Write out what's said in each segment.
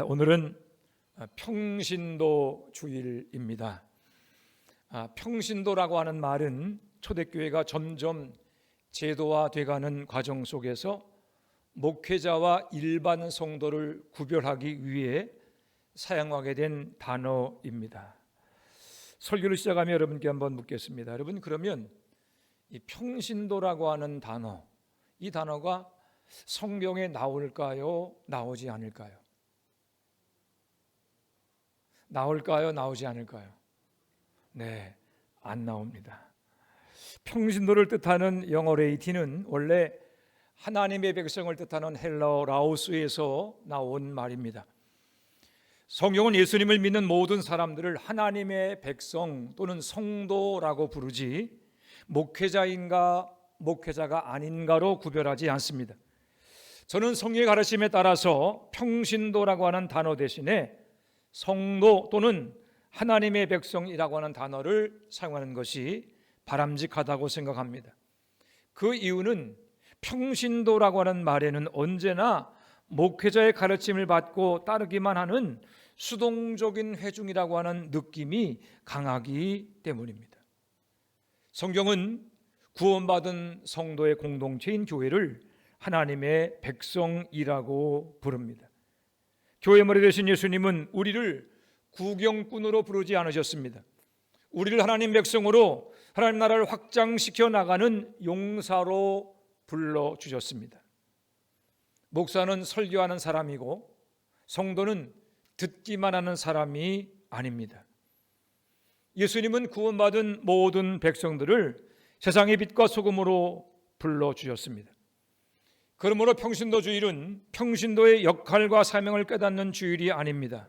오늘은 평신도 주일입니다. 평신도라고 하는 말은 초대교회가 점점 제도화돼가는 과정 속에서 목회자와 일반 성도를 구별하기 위해 사용하게 된 단어입니다. 설교를 시작하며 여러분께 한번 묻겠습니다. 여러분, 그러면 이 평신도라고 하는 단어, 이 단어가 성경에 나올까요? 나오지 않을까요? 나올까요? 나오지 않을까요? 네, 안 나옵니다. 평신도를 뜻하는 영어 레이티는 원래 하나님의 백성을 뜻하는 헬라어 라오스에서 나온 말입니다. 성경은 예수님을 믿는 모든 사람들을 하나님의 백성 또는 성도라고 부르지 목회자인가 목회자가 아닌가로 구별하지 않습니다. 저는 성경의 가르침에 따라서 평신도라고 하는 단어 대신에 성도 또는 하나님의 백성이라고 하는 단어를 사용하는 것이 바람직하다고 생각합니다. 그 이유는 평신도라고 하는 말에는 언제나 목회자의 가르침을 받고 따르기만 하는 수동적인 회중이라고 하는 느낌이 강하기 때문입니다. 성경은 구원받은 성도의 공동체인 교회를 하나님의 백성이라고 부릅니다. 교회 머리 되신 예수님은 우리를 구경꾼으로 부르지 않으셨습니다. 우리를 하나님 백성으로 하나님 나라를 확장시켜 나가는 용사로 불러주셨습니다. 목사는 설교하는 사람이고 성도는 듣기만 하는 사람이 아닙니다. 예수님은 구원받은 모든 백성들을 세상의 빛과 소금으로 불러주셨습니다. 그러므로 평신도 주일은 평신도의 역할과 사명을 깨닫는 주일이 아닙니다.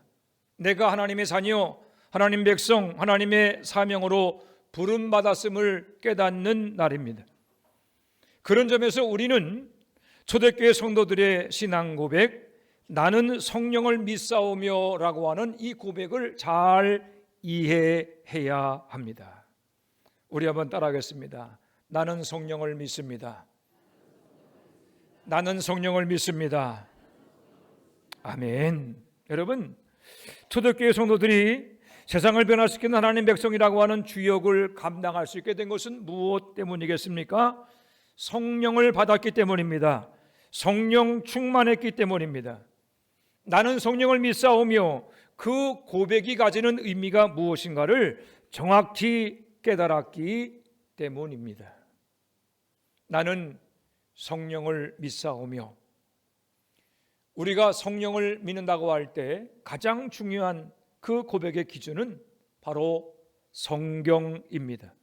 내가 하나님의 자녀, 하나님 백성, 하나님의 사명으로 부름받았음을 깨닫는 날입니다. 그런 점에서 우리는 초대교회 성도들의 신앙 고백, 나는 성령을 믿사오며 라고 하는 이 고백을 잘 이해해야 합니다. 우리 한번 따라하겠습니다. 나는 성령을 믿습니다. 나는 성령을 믿습니다. 아멘. 여러분, 초대교회 성도들이 세상을 변화시키는 하나님 백성이라고 하는 주역을 감당할 수 있게 된 것은 무엇 때문이겠습니까? 성령을 받았기 때문입니다. 성령 충만했기 때문입니다. 나는 성령을 믿사오며 그 고백이 가지는 의미가 무엇인가를 정확히 깨달았기 때문입니다. 나는 성령을 믿사오며, 우리가 성령을 믿는다고 할 때 가장 중요한 그 고백의 기준은 바로 성경입니다.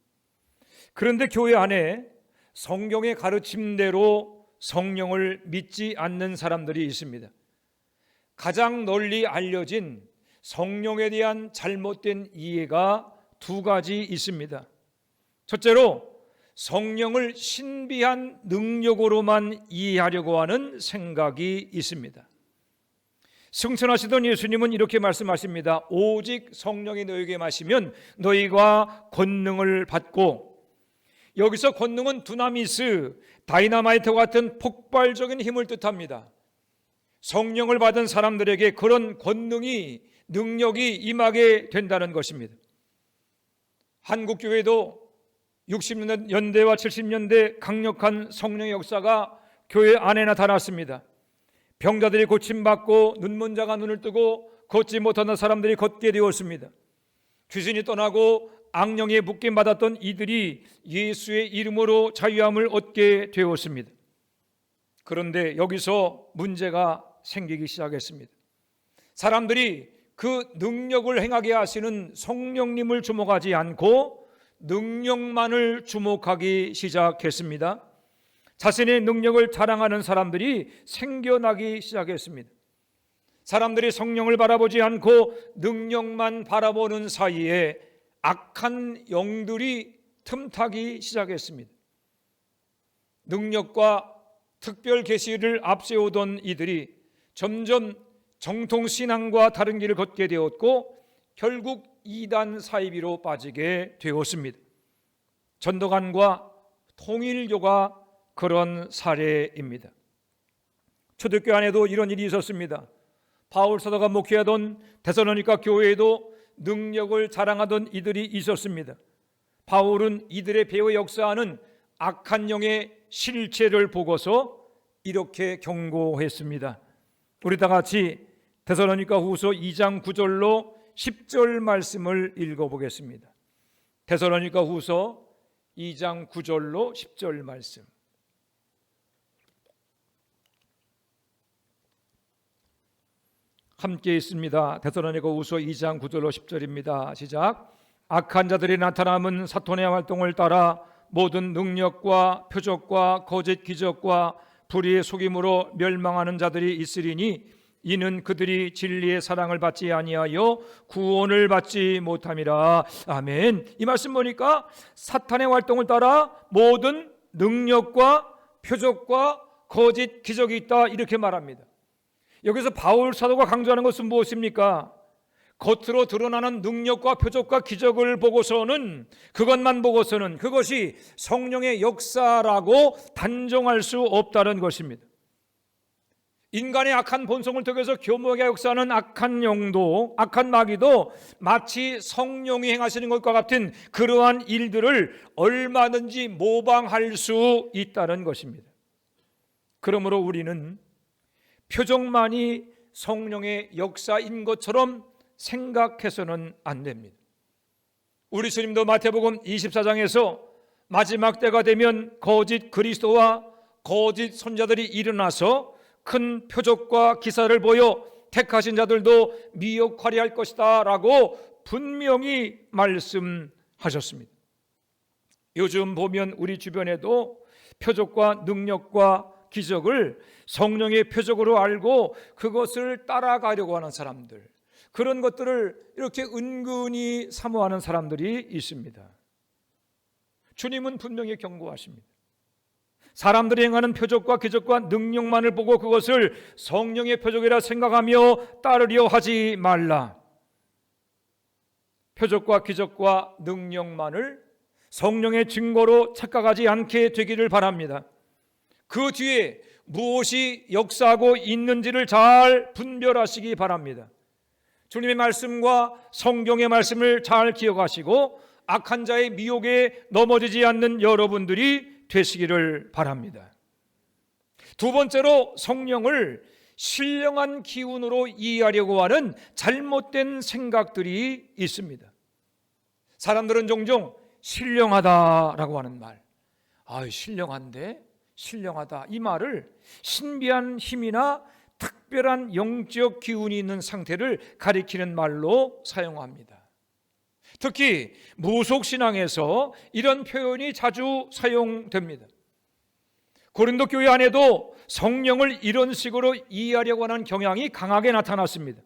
그런데 교회 안에 성경의 가르침대로 성령을 믿지 않는 사람들이 있습니다. 가장 널리 알려진 성령에 대한 잘못된 이해가 두 가지 있습니다. 첫째로 성령을 신비한 능력으로만 이해하려고 하는 생각이 있습니다. 승천하시던 예수님은 이렇게 말씀하십니다. 오직 성령이 너에게 마시면 너희가 권능을 받고, 여기서 권능은 두나미스, 다이너마이트 같은 폭발적인 힘을 뜻합니다. 성령을 받은 사람들에게 그런 권능이, 능력이 임하게 된다는 것입니다. 한국교회도 60년대와 70년대 강력한 성령의 역사가 교회 안에 나타났습니다. 병자들이 고침받고 눈먼 자가 눈을 뜨고 걷지 못하는 사람들이 걷게 되었습니다. 귀신이 떠나고 악령에 묶임받았던 이들이 예수의 이름으로 자유함을 얻게 되었습니다. 그런데 여기서 문제가 생기기 시작했습니다. 사람들이 그 능력을 행하게 하시는 성령님을 주목하지 않고 능력만을 주목하기 시작했습니다. 자신의 능력을 자랑하는 사람들이 생겨나기 시작했습니다. 사람들이 성령을 바라보지 않고 능력만 바라보는 사이에 악한 영들이 틈타기 시작했습니다. 능력과 특별 계시를 앞세우던 이들이 점점 정통신앙과 다른 길을 걷게 되었고 결국 이단 사이비로 빠지게 되었습니다. 전도관과 통일교가 그런 사례입니다. 초대교회 안에도 이런 일이 있었습니다. 바울 사도가 목회하던 데살로니가 교회에도 능력을 자랑하던 이들이 있었습니다. 바울은 이들의 배후 역사하는 악한 영의 실체를 보고서 이렇게 경고했습니다. 우리 다 같이 데살로니가 후서 2장 9절로 10절 말씀을 읽어보겠습니다. 데살로니가 후서 2장 9절로 10절 말씀. 함께 있습니다. 데살로니가 후서 2장 9절로 10절입니다. 시작. 악한 자들이 나타남은 사탄의 활동을 따라 모든 능력과 표적과 거짓 기적과 불의의 속임으로 멸망하는 자들이 있으리니 이는 그들이 진리의 사랑을 받지 아니하여 구원을 받지 못함이라. 아멘. 이 말씀 보니까 사탄의 활동을 따라 모든 능력과 표적과 거짓 기적이 있다, 이렇게 말합니다. 여기서 바울 사도가 강조하는 것은 무엇입니까? 겉으로 드러나는 능력과 표적과 기적을 보고서는, 그것만 보고서는 그것이 성령의 역사라고 단정할 수 없다는 것입니다. 인간의 악한 본성을 통해서 교묘하게 역사하는 악한 영도, 악한 마귀도 마치 성령이 행하시는 것과 같은 그러한 일들을 얼마든지 모방할 수 있다는 것입니다. 그러므로 우리는 표적만이 성령의 역사인 것처럼 생각해서는 안 됩니다. 우리 주님도 마태복음 24장에서 마지막 때가 되면 거짓 그리스도와 거짓 선자들이 일어나서 큰 표적과 기사를 보여 택하신 자들도 미혹하려 할 것이다 라고 분명히 말씀하셨습니다. 요즘 보면 우리 주변에도 표적과 능력과 기적을 성령의 표적으로 알고 그것을 따라가려고 하는 사람들, 그런 것들을 이렇게 은근히 사모하는 사람들이 있습니다. 주님은 분명히 경고하십니다. 사람들이 행하는 표적과 기적과 능력만을 보고 그것을 성령의 표적이라 생각하며 따르려 하지 말라. 표적과 기적과 능력만을 성령의 증거로 착각하지 않게 되기를 바랍니다. 그 뒤에 무엇이 역사하고 있는지를 잘 분별하시기 바랍니다. 주님의 말씀과 성경의 말씀을 잘 기억하시고 악한 자의 미혹에 넘어지지 않는 여러분들이 되시기를 바랍니다. 두 번째로, 성령을 신령한 기운으로 이해하려고 하는 잘못된 생각들이 있습니다. 사람들은 종종 신령하다라고 하는 말, 신령한데? 신령하다, 이 말을 신비한 힘이나 특별한 영적 기운이 있는 상태를 가리키는 말로 사용합니다. 특히 무속신앙에서 이런 표현이 자주 사용됩니다. 고린도 교회 안에도 성령을 이런 식으로 이해하려고 하는 경향이 강하게 나타났습니다.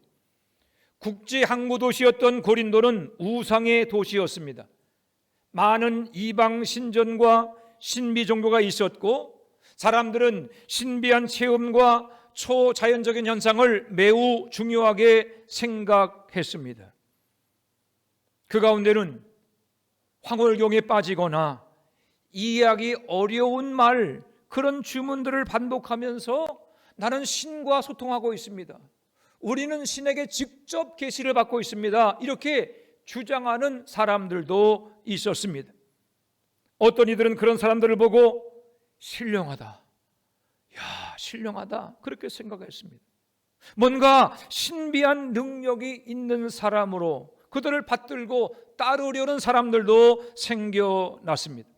국제 항구 도시였던 고린도는 우상의 도시였습니다. 많은 이방 신전과 신비 종교가 있었고 사람들은 신비한 체험과 초자연적인 현상을 매우 중요하게 생각했습니다. 그 가운데는 황홀경에 빠지거나 이해하기 어려운 말, 그런 주문들을 반복하면서 나는 신과 소통하고 있습니다, 우리는 신에게 직접 계시를 받고 있습니다, 이렇게 주장하는 사람들도 있었습니다. 어떤 이들은 그런 사람들을 보고 신령하다, 신령하다, 그렇게 생각했습니다. 뭔가 신비한 능력이 있는 사람으로 그들을 받들고 따르려는 사람들도 생겨났습니다.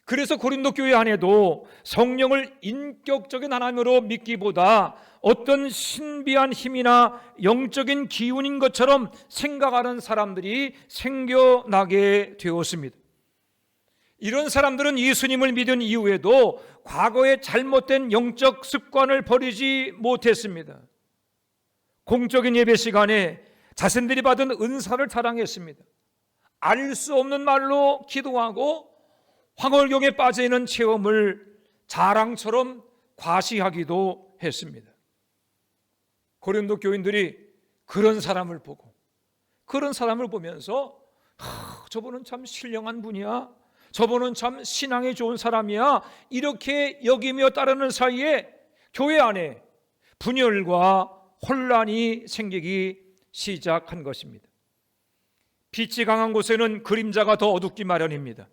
그래서 고린도 교회 안에도 성령을 인격적인 하나님으로 믿기보다 어떤 신비한 힘이나 영적인 기운인 것처럼 생각하는 사람들이 생겨나게 되었습니다. 이런 사람들은 예수님을 믿은 이후에도 과거의 잘못된 영적 습관을 버리지 못했습니다. 공적인 예배 시간에 자신들이 받은 은사를 자랑했습니다. 알 수 없는 말로 기도하고 황홀경에 빠져있는 체험을 자랑처럼 과시하기도 했습니다. 고린도 교인들이 그런 사람을 보면서 저분은 참 신령한 분이야, 저분은 참 신앙이 좋은 사람이야, 이렇게 여기며 따르는 사이에 교회 안에 분열과 혼란이 생기기 시작한 것입니다. 빛이 강한 곳에는 그림자가 더 어둡기 마련입니다.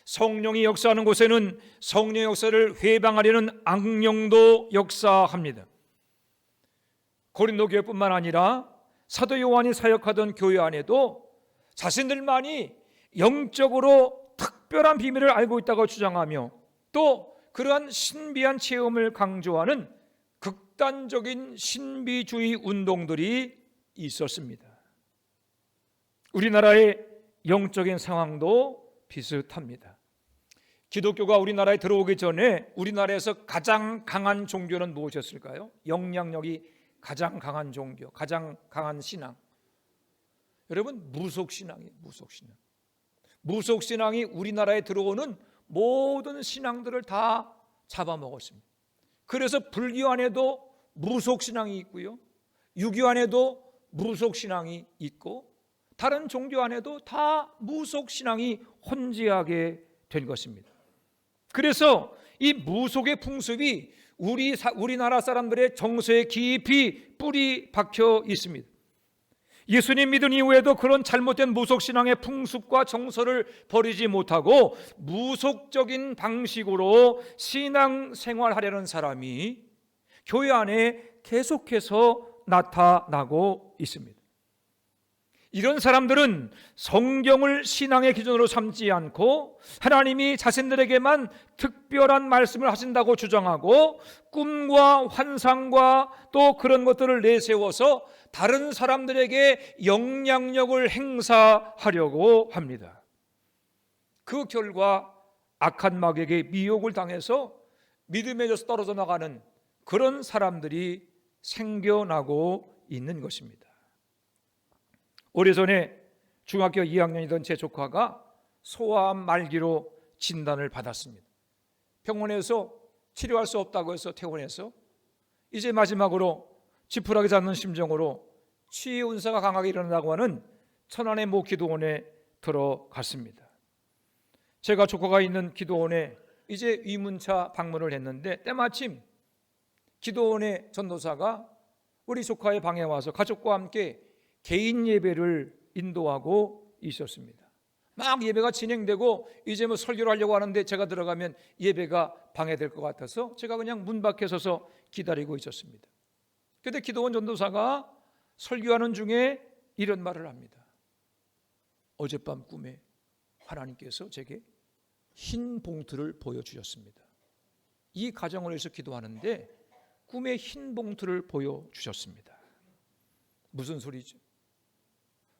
성령이 역사하는 곳에는 성령의 역사를 회방하려는 악령도 역사합니다. 고린도 교회뿐만 아니라 사도 요한이 사역하던 교회 안에도 자신들만이 영적으로 특별한 비밀을 알고 있다고 주장하며 또 그러한 신비한 체험을 강조하는 극단적인 신비주의 운동들이 있었습니다. 우리나라의 영적인 상황도 비슷합니다. 기독교가 우리나라에 들어오기 전에 우리나라에서 가장 강한 종교는 무엇이었을까요? 영향력이 가장 강한 종교, 가장 강한 신앙. 여러분, 무속신앙이에요. 무속신앙. 무속신앙이 우리나라에 들어오는 모든 신앙들을 다 잡아먹었습니다. 그래서 불교 안에도 무속신앙이 있고요, 유교 안에도 무속신앙이 있고 다른 종교 안에도 다 무속신앙이 혼재하게 된 것입니다. 그래서 이 무속의 풍습이 우리나라 사람들의 정서에 깊이 뿌리 박혀 있습니다. 예수님 믿은 이후에도 그런 잘못된 무속신앙의 풍습과 정서를 버리지 못하고 무속적인 방식으로 신앙생활하려는 사람이 교회 안에 계속해서 나타나고 있습니다. 이런 사람들은 성경을 신앙의 기준으로 삼지 않고 하나님이 자신들에게만 특별한 말씀을 하신다고 주장하고 꿈과 환상과 또 그런 것들을 내세워서 다른 사람들에게 영향력을 행사하려고 합니다. 그 결과 악한 마귀에게 미혹을 당해서 믿음에서 떨어져 나가는 그런 사람들이 생겨나고 있는 것입니다. 오래전에 중학교 2학년이던 제 조카가 소아암 말기로 진단을 받았습니다. 병원에서 치료할 수 없다고 해서 퇴원해서 이제 마지막으로 지푸라기 잡는 심정으로 치유 운사가 강하게 일어난다고 하는 천안의 모 기도원에 들어갔습니다. 제가 조카가 있는 기도원에 이제 위문차 방문을 했는데 때마침 기도원의 전도사가 우리 조카의 방에 와서 가족과 함께 개인 예배를 인도하고 있었습니다. 막 예배가 진행되고 이제 뭐 설교를 하려고 하는데 제가 들어가면 예배가 방해될 것 같아서 제가 그냥 문 밖에 서서 기다리고 있었습니다. 그런데 기도원 전도사가 설교하는 중에 이런 말을 합니다. 어젯밤 꿈에 하나님께서 제게 흰 봉투를 보여주셨습니다. 이 가정을 위해서 기도하는데 꿈에 흰 봉투를 보여주셨습니다. 무슨 소리죠?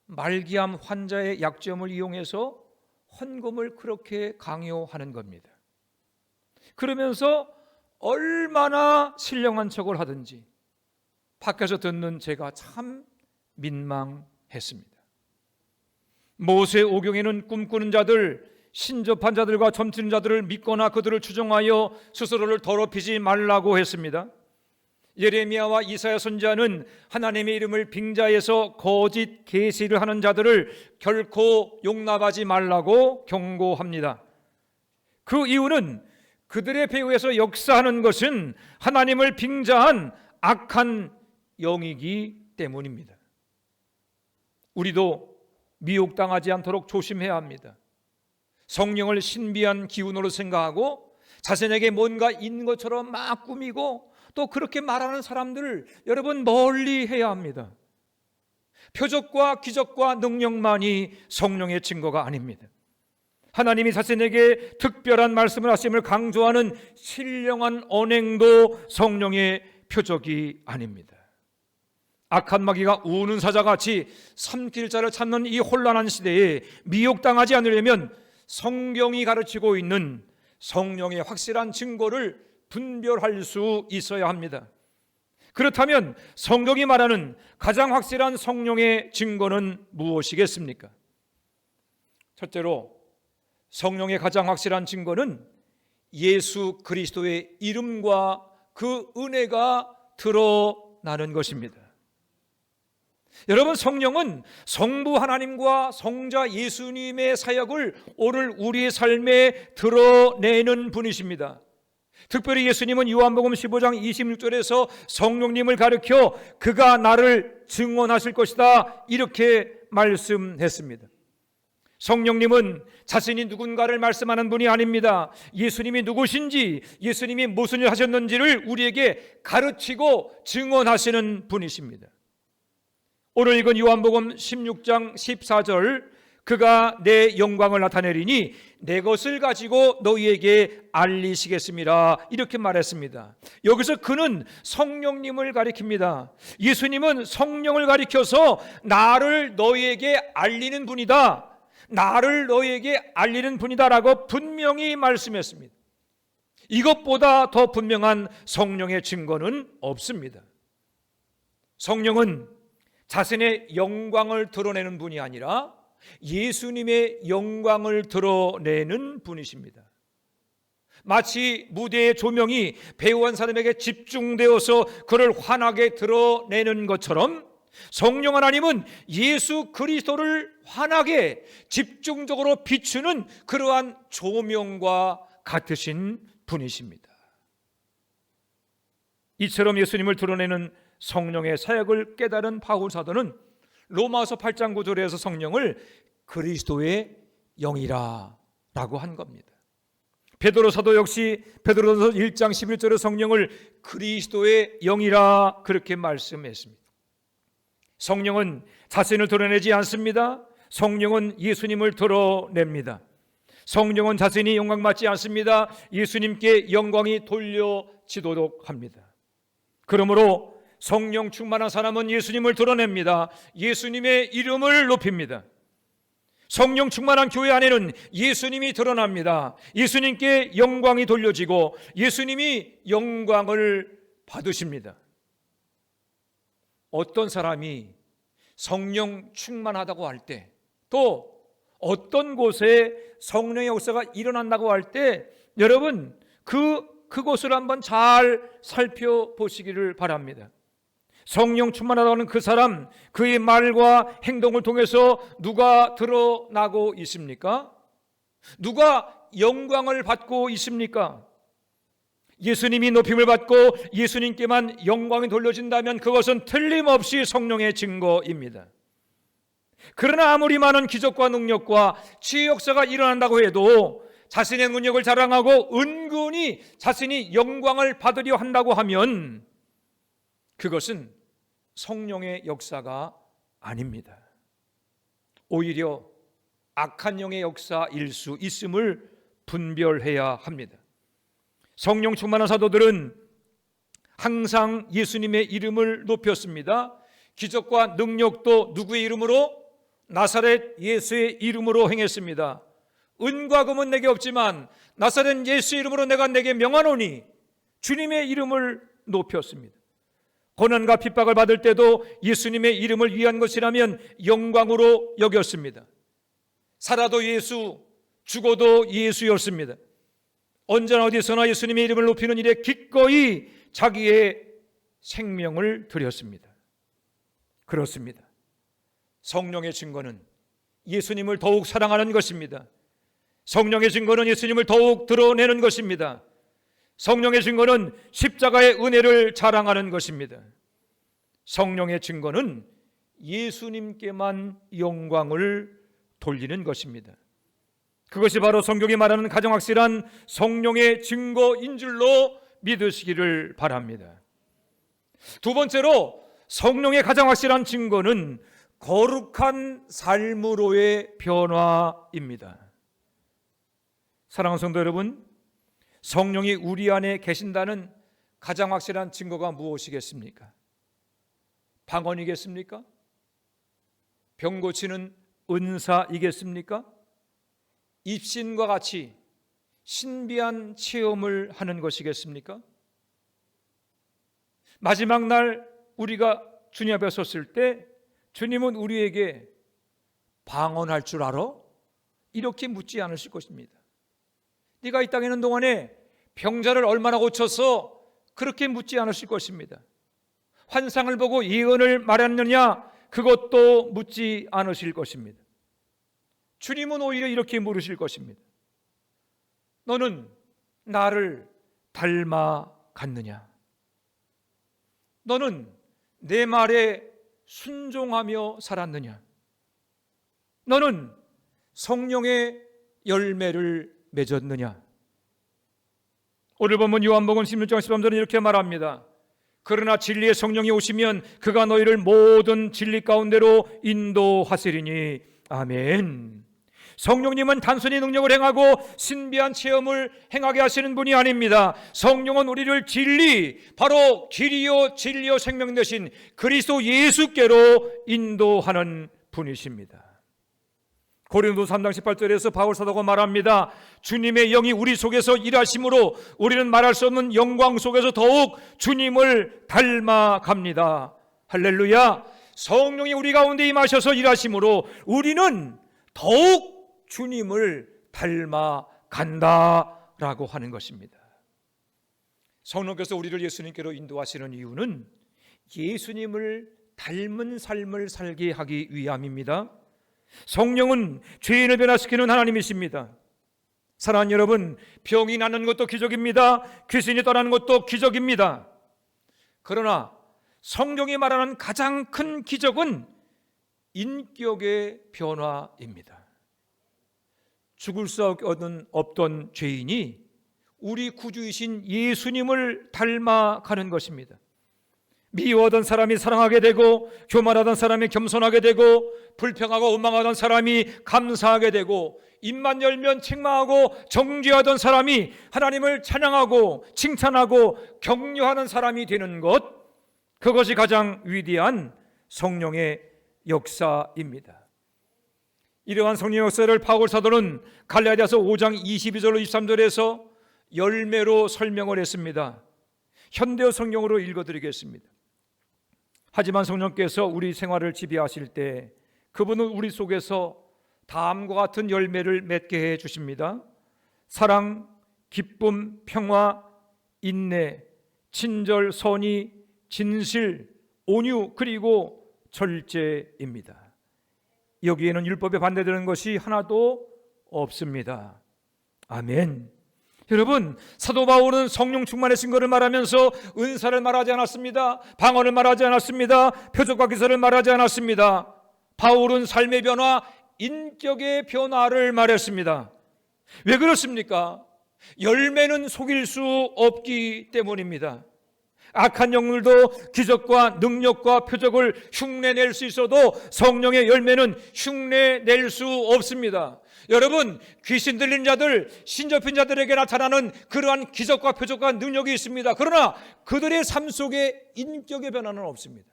말기암 환자의 약점을 이용해서 헌금을 그렇게 강요하는 겁니다. 그러면서 얼마나 신령한 척을 하든지 밖에서 듣는 제가 참 민망했습니다. 모세 오경에는 꿈꾸는 자들, 신접한 자들과 점치는 자들을 믿거나 그들을 추종하여 스스로를 더럽히지 말라고 했습니다. 예레미야와 이사야 선지자는 하나님의 이름을 빙자해서 거짓 계시를 하는 자들을 결코 용납하지 말라고 경고합니다. 그 이유는 그들의 배후에서 역사하는 것은 하나님을 빙자한 악한 영이기 때문입니다. 우리도 미혹당하지 않도록 조심해야 합니다. 성령을 신비한 기운으로 생각하고 자신에게 뭔가 있는 것처럼 막 꾸미고 또 그렇게 말하는 사람들을 여러분 멀리 해야 합니다. 표적과 기적과 능력만이 성령의 증거가 아닙니다. 하나님이 자신에게 특별한 말씀을 하심을 강조하는 신령한 언행도 성령의 표적이 아닙니다. 악한 마귀가 우는 사자같이 삼킬 자를 찾는 이 혼란한 시대에 미혹당하지 않으려면 성경이 가르치고 있는 성령의 확실한 증거를 분별할 수 있어야 합니다. 그렇다면 성경이 말하는 가장 확실한 성령의 증거는 무엇이겠습니까? 첫째로 성령의 가장 확실한 증거는 예수 그리스도의 이름과 그 은혜가 드러나는 것입니다. 여러분, 성령은 성부 하나님과 성자 예수님의 사역을 오늘 우리의 삶에 드러내는 분이십니다. 특별히 예수님은 요한복음 15장 26절에서 성령님을 가리켜 그가 나를 증언하실 것이다 이렇게 말씀했습니다. 성령님은 자신이 누군가를 말씀하는 분이 아닙니다. 예수님이 누구신지, 예수님이 무슨 일을 하셨는지를 우리에게 가르치고 증언하시는 분이십니다. 오늘 읽은 요한복음 16장 14절, 그가 내 영광을 나타내리니 내 것을 가지고 너희에게 알리시겠습니다 이렇게 말했습니다. 여기서 그는 성령님을 가리킵니다. 예수님은 성령을 가리켜서 나를 너희에게 알리는 분이다, 나를 너희에게 알리는 분이다라고 분명히 말씀했습니다. 이것보다 더 분명한 성령의 증거는 없습니다. 성령은 자신의 영광을 드러내는 분이 아니라 예수님의 영광을 드러내는 분이십니다. 마치 무대의 조명이 배우 한 사람에게 집중되어서 그를 환하게 드러내는 것처럼 성령 하나님은 예수 그리스도를 환하게 집중적으로 비추는 그러한 조명과 같으신 분이십니다. 이처럼 예수님을 드러내는 성령의 사역을 깨달은 바울 사도는 로마서 8장 9절에서 성령을 그리스도의 영이라 라고 한 겁니다. 베드로 사도 역시 베드로서 1장 11절에 성령을 그리스도의 영이라 그렇게 말씀했습니다. 성령은 자신을 드러내지 않습니다. 성령은 예수님을 드러냅니다. 성령은 자신이 영광받지 않습니다. 예수님께 영광이 돌려지도록 합니다. 그러므로 성령 충만한 사람은 예수님을 드러냅니다. 예수님의 이름을 높입니다. 성령 충만한 교회 안에는 예수님이 드러납니다. 예수님께 영광이 돌려지고 예수님이 영광을 받으십니다. 어떤 사람이 성령 충만하다고 할 때, 또 어떤 곳에 성령의 역사가 일어난다고 할 때, 여러분 그곳을 한번 잘 살펴보시기를 바랍니다. 성령 충만하다는 그 사람, 그의 말과 행동을 통해서 누가 드러나고 있습니까? 누가 영광을 받고 있습니까? 예수님이 높임을 받고 예수님께만 영광이 돌려진다면 그것은 틀림없이 성령의 증거입니다. 그러나 아무리 많은 기적과 능력과 치유 역사가 일어난다고 해도 자신의 능력을 자랑하고 은근히 자신이 영광을 받으려 한다고 하면 그것은 성령의 역사가 아닙니다. 오히려 악한 영의 역사일 수 있음을 분별해야 합니다. 성령 충만한 사도들은 항상 예수님의 이름을 높였습니다. 기적과 능력도 누구의 이름으로? 나사렛 예수의 이름으로 행했습니다. 은과 금은 내게 없지만 나사렛 예수의 이름으로 내가 내게 명하노니, 주님의 이름을 높였습니다. 고난과 핍박을 받을 때도 예수님의 이름을 위한 것이라면 영광으로 여겼습니다. 살아도 예수, 죽어도 예수였습니다. 언제나 어디서나 예수님의 이름을 높이는 일에 기꺼이 자기의 생명을 드렸습니다. 그렇습니다. 성령의 증거는 예수님을 더욱 사랑하는 것입니다. 성령의 증거는 예수님을 더욱 드러내는 것입니다. 성령의 증거는 십자가의 은혜를 자랑하는 것입니다. 성령의 증거는 예수님께만 영광을 돌리는 것입니다. 그것이 바로 성경이 말하는 가장 확실한 성령의 증거인 줄로 믿으시기를 바랍니다. 두 번째로 성령의 가장 확실한 증거는 거룩한 삶으로의 변화입니다. 사랑하는 성도 여러분, 성령이 우리 안에 계신다는 가장 확실한 증거가 무엇이겠습니까? 방언이겠습니까? 병 고치는 은사이겠습니까? 입신과 같이 신비한 체험을 하는 것이겠습니까? 마지막 날 우리가 주님 앞에 섰을 때 주님은 우리에게 방언할 줄 알아? 이렇게 묻지 않으실 것입니다. 네가 이 땅에 있는 동안에 병자를 얼마나 고쳐서 그렇게 묻지 않으실 것입니다. 환상을 보고 예언을 말했느냐? 그것도 묻지 않으실 것입니다. 주님은 오히려 이렇게 물으실 것입니다. 너는 나를 닮아갔느냐? 너는 내 말에 순종하며 살았느냐? 너는 성령의 열매를 맺었느냐? 오늘 본문 요한복음 16장 13절은 이렇게 말합니다. 그러나 진리의 성령이 오시면 그가 너희를 모든 진리 가운데로 인도하시리니. 아멘. 성령님은 단순히 능력을 행하고 신비한 체험을 행하게 하시는 분이 아닙니다. 성령은 우리를 진리, 바로 길이요 진리요 생명 되신 그리스도 예수께로 인도하는 분이십니다. 고린도서 3장 18절에서 바울 사도가 말합니다. 주님의 영이 우리 속에서 일하심으로 우리는 말할 수 없는 영광 속에서 더욱 주님을 닮아갑니다. 할렐루야. 성령이 우리 가운데 임하셔서 일하심으로 우리는 더욱 주님을 닮아간다라고 하는 것입니다. 성령께서 우리를 예수님께로 인도하시는 이유는 예수님을 닮은 삶을 살게 하기 위함입니다. 성령은 죄인을 변화시키는 하나님이십니다. 사랑하는 여러분, 병이 낫는 것도 기적입니다. 귀신이 떠나는 것도 기적입니다. 그러나 성경이 말하는 가장 큰 기적은 인격의 변화입니다. 죽을 수 없던 죄인이 우리 구주이신 예수님을 닮아가는 것입니다. 미워하던 사람이 사랑하게 되고, 교만하던 사람이 겸손하게 되고, 불평하고 원망하던 사람이 감사하게 되고, 입만 열면 책망하고 정죄하던 사람이 하나님을 찬양하고 칭찬하고 격려하는 사람이 되는 것, 그것이 가장 위대한 성령의 역사입니다. 이러한 성령의 역사를 바울 사도는 갈라디아서 5장 22절로 23절에서 열매로 설명을 했습니다. 현대어 성경으로 읽어드리겠습니다. 하지만 성령께서 우리 생활을 지배하실 때 그분은 우리 속에서 다음과 같은 열매를 맺게 해 주십니다. 사랑, 기쁨, 평화, 인내, 친절, 선의, 진실, 온유, 그리고 절제입니다. 여기에는 율법에 반대되는 것이 하나도 없습니다. 아멘. 여러분, 사도 바울은 성령 충만의 증거를 말하면서 은사를 말하지 않았습니다. 방언을 말하지 않았습니다. 표적과 기사를 말하지 않았습니다. 바울은 삶의 변화, 인격의 변화를 말했습니다. 왜 그렇습니까? 열매는 속일 수 없기 때문입니다. 악한 영들도 기적과 능력과 표적을 흉내낼 수 있어도 성령의 열매는 흉내낼 수 없습니다. 여러분, 귀신 들린 자들, 신접힌 자들에게 나타나는 그러한 기적과 표적과 능력이 있습니다. 그러나 그들의 삶 속에 인격의 변화는 없습니다.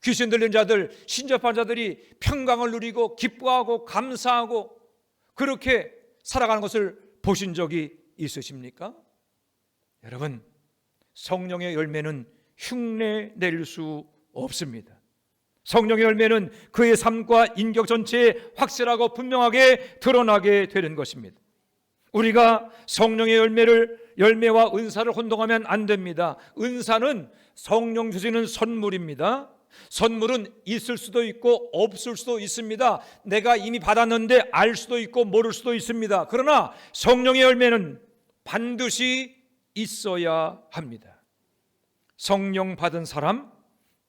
귀신 들린 자들, 신접한 자들이 평강을 누리고 기뻐하고 감사하고 그렇게 살아가는 것을 보신 적이 있으십니까? 여러분, 성령의 열매는 흉내낼 수 없습니다. 성령의 열매는 그의 삶과 인격 전체에 확실하고 분명하게 드러나게 되는 것입니다. 우리가 성령의 열매와 은사를 혼동하면 안 됩니다. 은사는 성령 주시는 선물입니다. 선물은 있을 수도 있고 없을 수도 있습니다. 내가 이미 받았는데 알 수도 있고 모를 수도 있습니다. 그러나 성령의 열매는 반드시 있어야 합니다. 성령 받은 사람,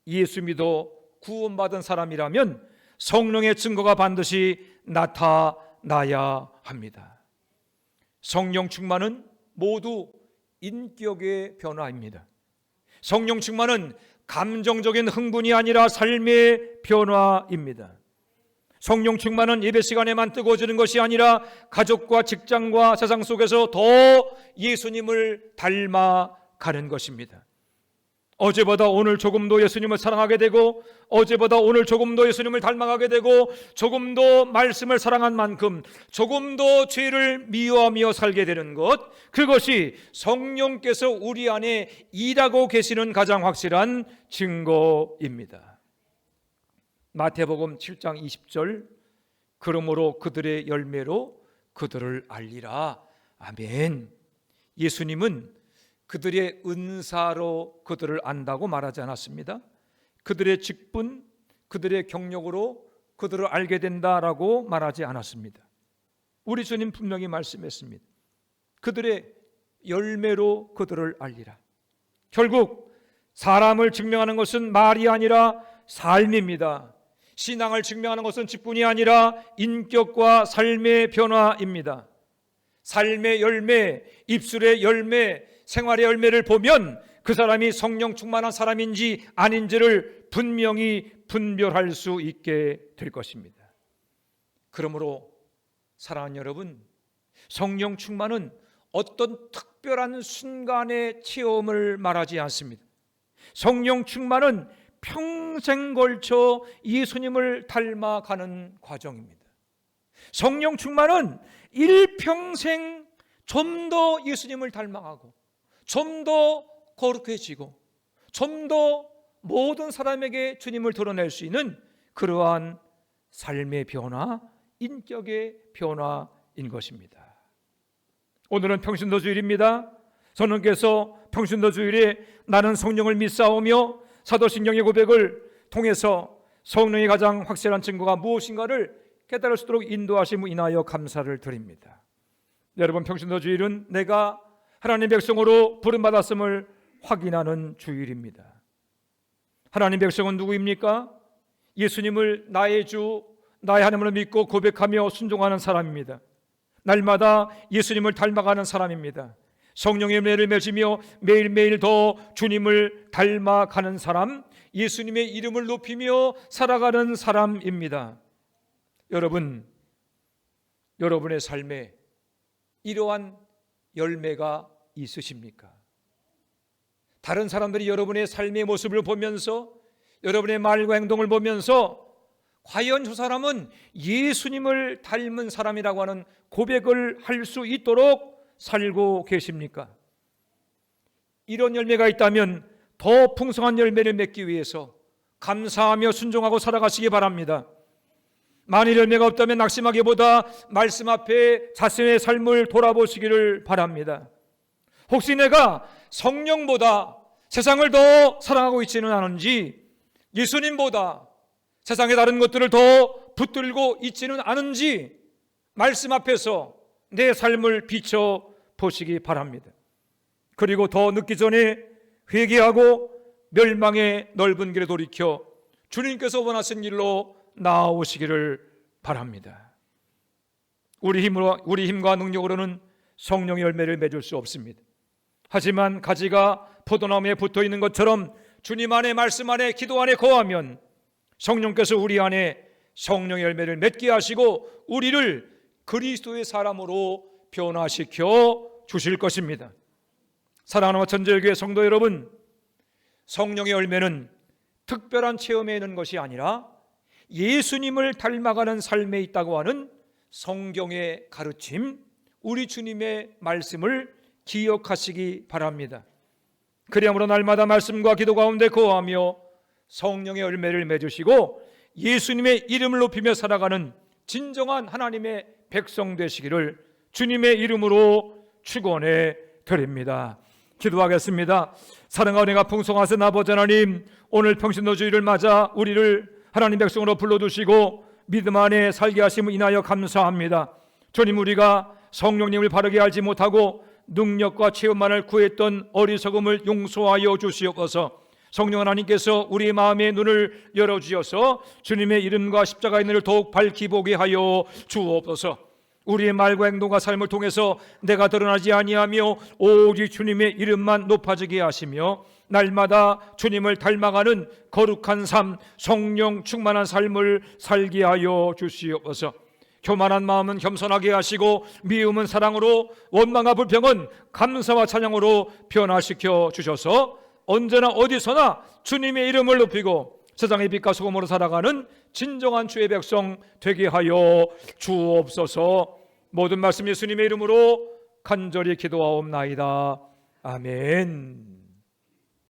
예수 믿어 구원받은 사람이라면 성령의 증거가 반드시 나타나야 합니다. 성령 충만은 모두 인격의 변화입니다. 성령 충만은 감정적인 흥분이 아니라 삶의 변화입니다. 성령 충만은 예배 시간에만 뜨거워지는 것이 아니라 가족과 직장과 세상 속에서 더 예수님을 닮아가는 것입니다. 어제보다 오늘 조금 더 예수님을 사랑하게 되고, 어제보다 오늘 조금 더 예수님을 닮아가게 되고, 조금 더 말씀을 사랑한 만큼 조금 더 죄를 미워하며 살게 되는 것, 그것이 성령께서 우리 안에 일하고 계시는 가장 확실한 증거입니다. 마태복음 7장 20절, 그러므로 그들의 열매로 그들을 알리라. 아멘. 예수님은 그들의 은사로 그들을 안다고 말하지 않았습니다. 그들의 직분, 그들의 경력으로 그들을 알게 된다라고 말하지 않았습니다. 우리 주님 분명히 말씀했습니다. 그들의 열매로 그들을 알리라. 결국 사람을 증명하는 것은 말이 아니라 삶입니다. 신앙을 증명하는 것은 직분이 아니라 인격과 삶의 변화입니다. 삶의 열매, 입술의 열매, 생활의 열매를 보면 그 사람이 성령 충만한 사람인지 아닌지를 분명히 분별할 수 있게 될 것입니다. 그러므로 사랑하는 여러분, 성령 충만은 어떤 특별한 순간의 체험을 말하지 않습니다. 성령 충만은 평생 걸쳐 예수님을 닮아가는 과정입니다. 성령 충만은 일평생 좀 더 예수님을 닮아가고 좀 더 거룩해지고 좀 더 모든 사람에게 주님을 드러낼 수 있는 그러한 삶의 변화, 인격의 변화인 것입니다. 오늘은 평신도 주일입니다. 성령께서 평신도 주일에 나는 성령을 믿사오며 사도신경의 고백을 통해서 성령의 가장 확실한 증거가 무엇인가를 깨달을 수 있도록 인도하심을 인하여 감사를 드립니다. 여러분, 평신도 주일은 내가 하나님 백성으로 부름받았음을 확인하는 주일입니다. 하나님 백성은 누구입니까? 예수님을 나의 주, 나의 하나님으로 믿고 고백하며 순종하는 사람입니다. 날마다 예수님을 닮아가는 사람입니다. 성령의 은혜를 맺으며 매일매일 더 주님을 닮아가는 사람, 예수님의 이름을 높이며 살아가는 사람입니다. 여러분, 여러분의 삶에 이러한 열매가 있으십니까? 다른 사람들이 여러분의 삶의 모습을 보면서 여러분의 말과 행동을 보면서 과연 저 사람은 예수님을 닮은 사람이라고 하는 고백을 할 수 있도록 살고 계십니까? 이런 열매가 있다면 더 풍성한 열매를 맺기 위해서 감사하며 순종하고 살아가시기 바랍니다. 만일 열매가 없다면 낙심하기보다 말씀 앞에 자신의 삶을 돌아보시기를 바랍니다. 혹시 내가 성령보다 세상을 더 사랑하고 있지는 않은지, 예수님보다 세상의 다른 것들을 더 붙들고 있지는 않은지 말씀 앞에서 내 삶을 비춰 보시기 바랍니다. 그리고 더 늦기 전에 회개하고 멸망의 넓은 길에 돌이켜 주님께서 원하신 길로 나아오시기를 바랍니다. 우리 힘과 능력으로는 성령의 열매를 맺을 수 없습니다. 하지만 가지가 포도나무에 붙어 있는 것처럼 주님 안에, 말씀 안에, 기도 안에 거하면 성령께서 우리 안에 성령의 열매를 맺게 하시고 우리를 그리스도의 사람으로 변화시켜 주실 것입니다. 사랑하는 천주교회 성도 여러분, 성령의 열매는 특별한 체험에 있는 것이 아니라 예수님을 닮아가는 삶에 있다고 하는 성경의 가르침, 우리 주님의 말씀을 기억하시기 바랍니다. 그리함으로 날마다 말씀과 기도 가운데 거하며 성령의 열매를 맺으시고 예수님의 이름을 높이며 살아가는 진정한 하나님의 백성 되시기를 주님의 이름으로 축원해 드립니다. 기도하겠습니다. 사랑과 은혜가 풍성하신 아버지 하나님, 오늘 평신도 주일을 맞아 우리를 하나님 백성으로 불러주시고 믿음 안에 살게 하심을 인하여 감사합니다. 주님, 우리가 성령님을 바르게 알지 못하고 능력과 체험만을 구했던 어리석음을 용서하여 주시옵소서. 성령 하나님께서 우리 마음의 눈을 열어주셔서 주님의 이름과 십자가의 은혜를 더욱 밝히 보게 하여 주옵소서. 우리의 말과 행동과 삶을 통해서 내가 드러나지 아니하며 오직 주님의 이름만 높아지게 하시며 날마다 주님을 닮아가는 거룩한 삶, 성령 충만한 삶을 살게 하여 주시옵소서. 교만한 마음은 겸손하게 하시고 미움은 사랑으로, 원망과 불평은 감사와 찬양으로 변화시켜 주셔서 언제나 어디서나 주님의 이름을 높이고 세상의 빛과 소금으로 살아가는 진정한 주의 백성 되게 하여 주옵소서. 모든 말씀 예수님의 이름으로 간절히 기도하옵나이다. 아멘.